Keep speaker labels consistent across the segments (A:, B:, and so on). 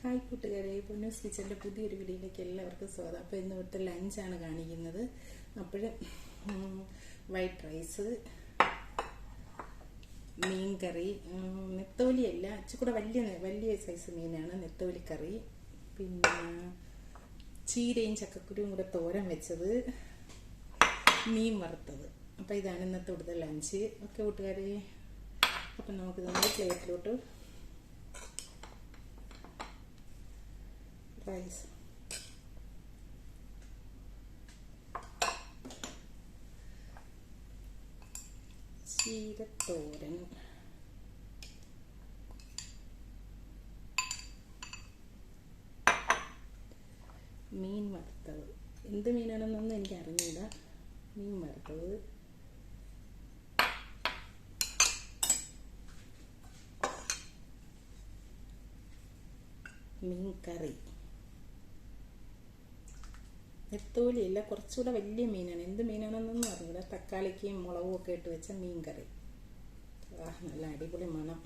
A: Hi കൂട്ടുകാരെ, പൊന്നൂസ് കിച്ചൻ്റെ പുതിയൊരു വീഡിയോയിലേക്ക് എല്ലാവർക്കും സ്വാഗതം. അപ്പോൾ ഇന്ന് ഇവിടുത്തെ ലഞ്ചാണ് കാണിക്കുന്നത്. അപ്പോൾ വൈറ്റ് റൈസ്, മീൻ കറി, നെത്തോലിയല്ല, ഇച്ചിരി വലിയ സൈസ് മീനാണ്, നെത്തോലി കറി, പിന്നെ ചീരയും ചക്കക്കുരുവും കൂടെ തോരൻ വെച്ചത്, മീൻ വറുത്തത്. അപ്പോൾ ഇതാണ് ഇന്നത്തെ ഇവിടുത്തെ ലഞ്ച്. ഓക്കെ കൂട്ടുകാരെ, അപ്പം നമുക്ക് നമ്മുടെ പ്ലേറ്റിലോട്ട് റൈസ്, ചീരത്തോരൻ, മീൻ വറുത്തത്. എന്ത് മീനാണെന്നൊന്നും എനിക്ക് അറിഞ്ഞില്ല. മീൻ വറുത്തത്, മീൻ കറി, നെത്തോലിയല്ല, കുറച്ചുകൂടെ വലിയ മീനാണ്. എന്ത് മീനാണെന്നൊന്നും അറിയില്ല. തക്കാളിക്കും മുളകും ഒക്കെ ഇട്ട് വെച്ച മീൻ കറി. നല്ല അടിപൊളി മണം.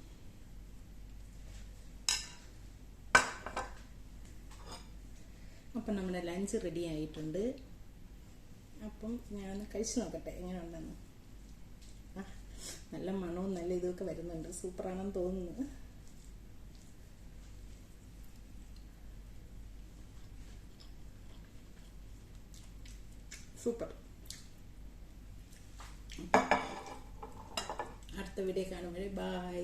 A: അപ്പം നമ്മുടെ ലഞ്ച് റെഡി ആയിട്ടുണ്ട്. അപ്പം ഞാൻ കഴിച്ചു നോക്കട്ടെ എങ്ങനെ ഉണ്ടെന്ന്. നല്ല മണവും നല്ല ഇതൊക്കെ വരുന്നുണ്ട്. സൂപ്പറാണെന്ന് തോന്നുന്നു. സൂപ്പർ. അടുത്ത വീഡിയോ കാണുമ്പോൾ ബൈ.